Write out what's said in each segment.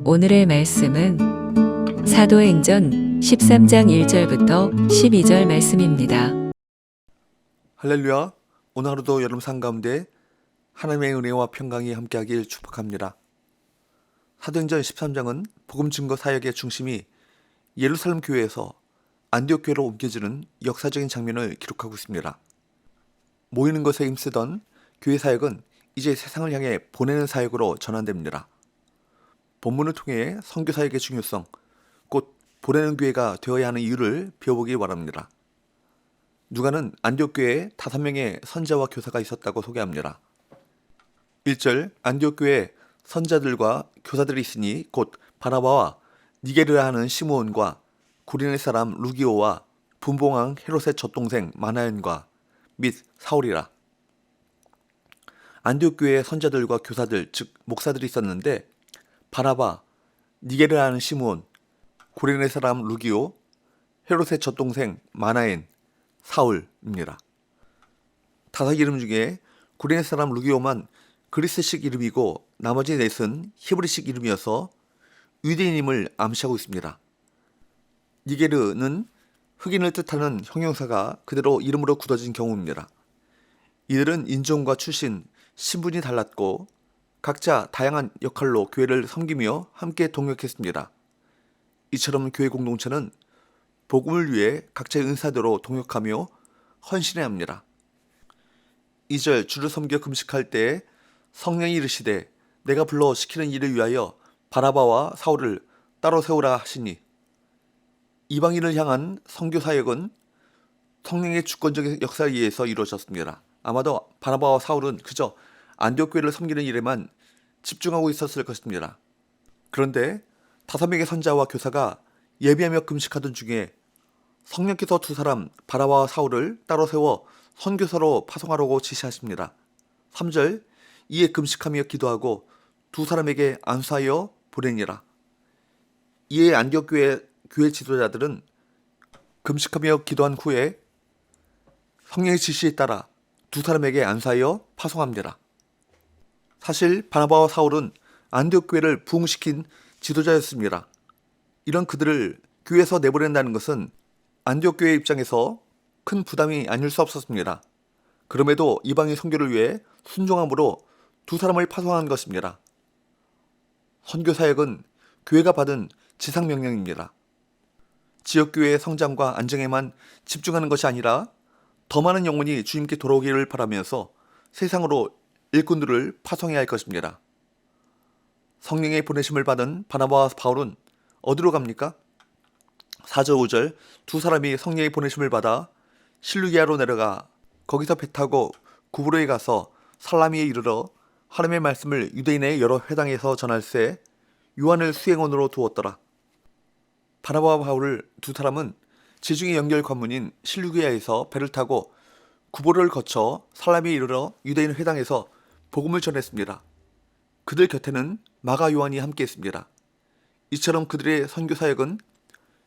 오늘의 말씀은 사도행전 13장 1절부터 12절 말씀입니다. 할렐루야. 오늘 하루도 여러분 삶 가운데 하나님의 은혜와 평강이 함께하길 축복합니다. 사도행전 13장은 복음 증거 사역의 중심이 예루살렘 교회에서 안디옥 교회로 옮겨지는 역사적인 장면을 기록하고 있습니다. 모이는 것에 힘쓰던 교회 사역은 이제 세상을 향해 보내는 사역으로 전환됩니다. 본문을 통해 선교 사역의 중요성, 곧 보내는 교회가 되어야 하는 이유를 배워보기 바랍니다. 누가는 안디옥 교회에 5명의 선자와 교사가 있었다고 소개합니다. 1절 안디옥 교회에 선자들과 교사들이 있으니 곧 바나바와 니게르라 하는 시므온과 구레네 사람 루기오와 분봉왕 헤롯의 젖동생 마나엔과 및 사울이라. 안디옥 교회에 선자들과 교사들 즉 목사들이 있었는데 바나바, 니게르라 하는 시므온, 구레네 사람 루기오, 헤롯의 젖동생 마나엔, 사울입니다. 5 이름 중에 구레네 사람 루기오만 그리스식 이름이고 나머지 넷은 히브리식 이름이어서 유대인임을 암시하고 있습니다. 니게르는 흑인을 뜻하는 형용사가 그대로 이름으로 굳어진 경우입니다. 이들은 인종과 출신, 신분이 달랐고 각자 다양한 역할로 교회를 섬기며 함께 동역했습니다. 이처럼 교회 공동체는 복음을 위해 각자의 은사대로 동역하며 헌신해야 합니다. 2절 주를 섬겨 금식할 때에 성령이 이르시되 내가 불러 시키는 일을 위하여 바나바와 사울을 따로 세우라 하시니. 이방인을 향한 선교 사역은 성령의 주권적인 역사에 의해서 이루어졌습니다. 아마도 바나바와 사울은 그저 안디옥 교회를 섬기는 일에만 집중하고 있었을 것입니다. 그런데 5명의 선자와 교사가 예비하며 금식하던 중에 성령께서 2 사람 바나바와 사울을 따로 세워 선교사로 파송하라고 지시하십니다. 3절 이에 금식하며 기도하고 2 사람에게 안수하여 보내니라. 이에 안디옥 교회 지도자들은 금식하며 기도한 후에 성령의 지시에 따라 2 사람에게 안수하여 파송합니다. 사실 바나바와 사울은 안디옥 교회를 부흥시킨 지도자였습니다. 이런 그들을 교회에서 내보낸다는 것은 안디옥 교회 입장에서 큰 부담이 아닐 수 없었습니다. 그럼에도 이방인 선교를 위해 순종함으로 2 사람을 파송한 것입니다. 선교 사역은 교회가 받은 지상 명령입니다. 지역교회의 성장과 안정에만 집중하는 것이 아니라 더 많은 영혼이 주님께 돌아오기를 바라면서 세상으로 일꾼들을 파송해야 할 것입니다. 성령의 보내심을 받은 바나바와 바울은 어디로 갑니까? 4절 5절 2 사람이 성령의 보내심을 받아 실루기아로 내려가 거기서 배 타고 구브로에 가서 살라미에 이르러 하나님의 말씀을 유대인의 여러 회당에서 전할세 요한을 수행원으로 두었더라. 바나바와 바울을 2 사람은 지중해 연결 관문인 실루기아에서 배를 타고 구브로를 거쳐 살라미에 이르러 유대인 회당에서 복음을 전했습니다. 그들 곁에는 마가 요한이 함께했습니다. 이처럼 그들의 선교 사역은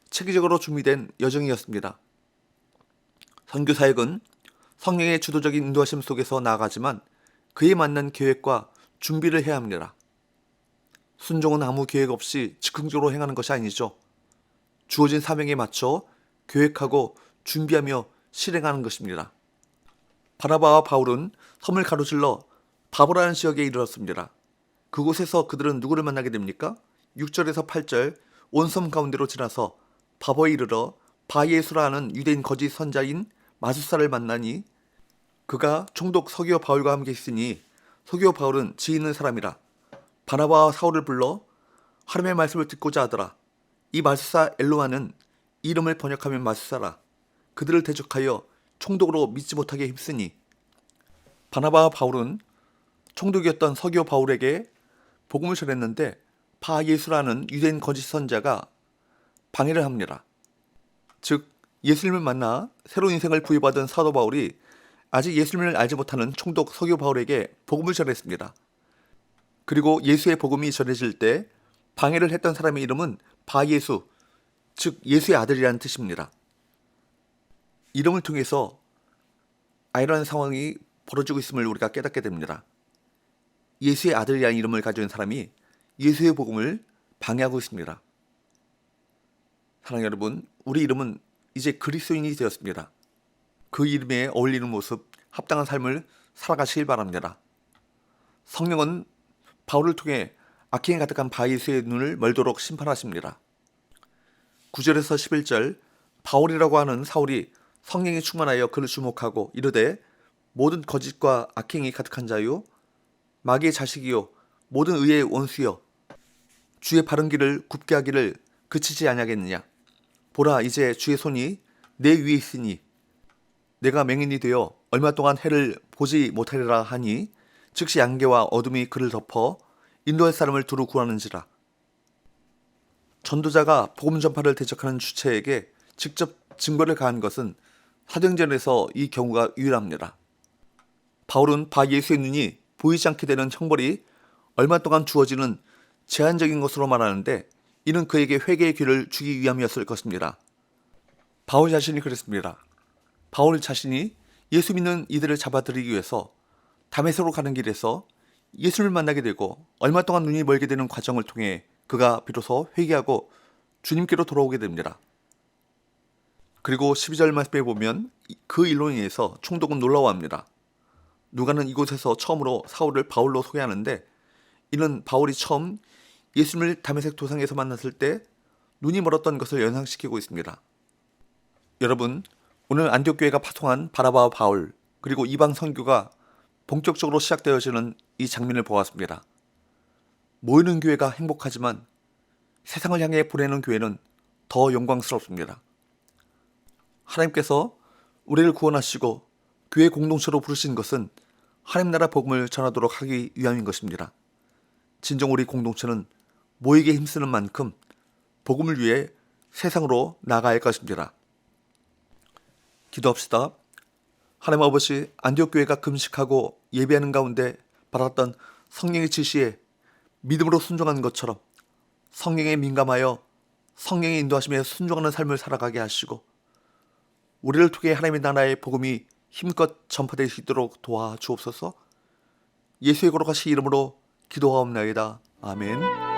체계적으로 준비된 여정이었습니다. 선교 사역은 성령의 주도적인 인도하심 속에서 나아가지만 그에 맞는 계획과 준비를 해야 합니다. 순종은 아무 계획 없이 즉흥적으로 행하는 것이 아니죠. 주어진 사명에 맞춰 계획하고 준비하며 실행하는 것입니다. 바나바와 바울은 섬을 가로질러 바보라는 지역에 이르렀습니다. 그곳에서 그들은 누구를 만나게 됩니까? 6절에서 8절 온 섬 가운데로 지나서 바보에 이르러 바예수라 하는 유대인 거짓 선자인 마술사를 만나니 그가 총독 서기오 바울과 함께 있으니 서기오 바울은 지혜 있는 사람이라. 바나바와 사울을 불러 하나님의 말씀을 듣고자 하더라. 이 마술사 엘로아는 이름을 번역하면 마술사라. 그들을 대적하여 총독으로 믿지 못하게 힘쓰니. 바나바와 바울은 총독이었던 서기오 바울에게 복음을 전했는데 바예수라는 유대인 거짓 선자가 방해를 합니다. 즉 예수님을 만나 새로운 인생을 부여받은 사도 바울이 아직 예수님을 알지 못하는 총독 서기오 바울에게 복음을 전했습니다. 그리고 예수의 복음이 전해질 때 방해를 했던 사람의 이름은 바예수, 즉 예수의 아들이라는 뜻입니다. 이름을 통해서 아이러니한 상황이 벌어지고 있음을 우리가 깨닫게 됩니다. 예수의 아들이라는 이름을 가진 사람이 예수의 복음을 방해하고 있습니다. 사랑하는 여러분, 우리 이름은 이제 그리스도인이 되었습니다. 그 이름에 어울리는 모습, 합당한 삶을 살아가시길 바랍니다. 성령은 바울을 통해 악행에 가득한 바예수의 눈을 멀도록 심판하십니다. 9절에서 11절, 바울이라고 하는 사울이 성령에 충만하여 그를 주목하고 이르되 모든 거짓과 악행이 가득한 자요 마귀의 자식이요 모든 의의 원수여 주의 바른 길을 굽게 하기를 그치지 아니하겠느냐. 보라, 이제 주의 손이 내 위에 있으니 내가 맹인이 되어 얼마 동안 해를 보지 못하리라 하니 즉시 양계와 어둠이 그를 덮어 인도할 사람을 두루 구하는지라. 전도자가 복음 전파를 대적하는 주체에게 직접 증거를 가한 것은 사도행전에서 이 경우가 유일합니다. 바울은 바예수의 눈이 보이지 않게 되는 형벌이 얼마 동안 주어지는 제한적인 것으로 말하는데 이는 그에게 회개의 귀를 주기 위함이었을 것입니다. 바울 자신이 그랬습니다. 바울 자신이 예수 믿는 이들을 잡아들이기 위해서 다메섹으로 가는 길에서 예수를 만나게 되고 얼마 동안 눈이 멀게 되는 과정을 통해 그가 비로소 회개하고 주님께로 돌아오게 됩니다. 그리고 12절 말씀에 보면 그 일로 인해서 총독은 놀라워합니다. 누가는 이곳에서 처음으로 사울을 바울로 소개하는데 이는 바울이 처음 예수님을 다메섹 도상에서 만났을 때 눈이 멀었던 것을 연상시키고 있습니다. 여러분, 오늘 안디옥 교회가 파송한 바나바와 바울 그리고 이방 선교가 본격적으로 시작되어지는 이 장면을 보았습니다. 모이는 교회가 행복하지만 세상을 향해 보내는 교회는 더 영광스럽습니다. 하나님께서 우리를 구원하시고 교회 공동체로 부르신 것은 하나님 나라 복음을 전하도록 하기 위함인 것입니다. 진정 우리 공동체는 모이게 힘쓰는 만큼 복음을 위해 세상으로 나아가야 할 것입니다. 기도합시다. 하나님 아버지, 안디옥 교회가 금식하고 예배하는 가운데 받았던 성령의 지시에 믿음으로 순종한 것처럼 성령에 민감하여 성령의 인도하심에 순종하는 삶을 살아가게 하시고 우리를 통해 하나님의 나라의 복음이 힘껏 전파될 수 있도록 도와주옵소서. 예수의 거룩하신 이름으로 기도하옵나이다. 아멘.